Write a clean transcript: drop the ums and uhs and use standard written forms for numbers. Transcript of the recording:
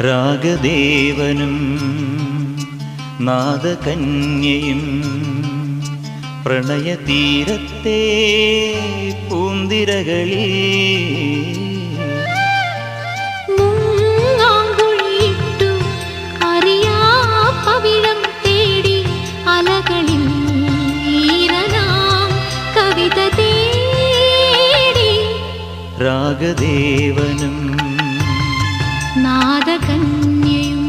രാഗദേവനും നാദകന്യയും പ്രണയതീരത്തെ പൂന്തിരകളിൽ മുങ്ങാങ്കുഴിയിട്ടു അറിയാ പവിഴം തേടി അലകളിൽ ഈറനാം കവിത തേടി രാഗദേവനും നാദകന്യയും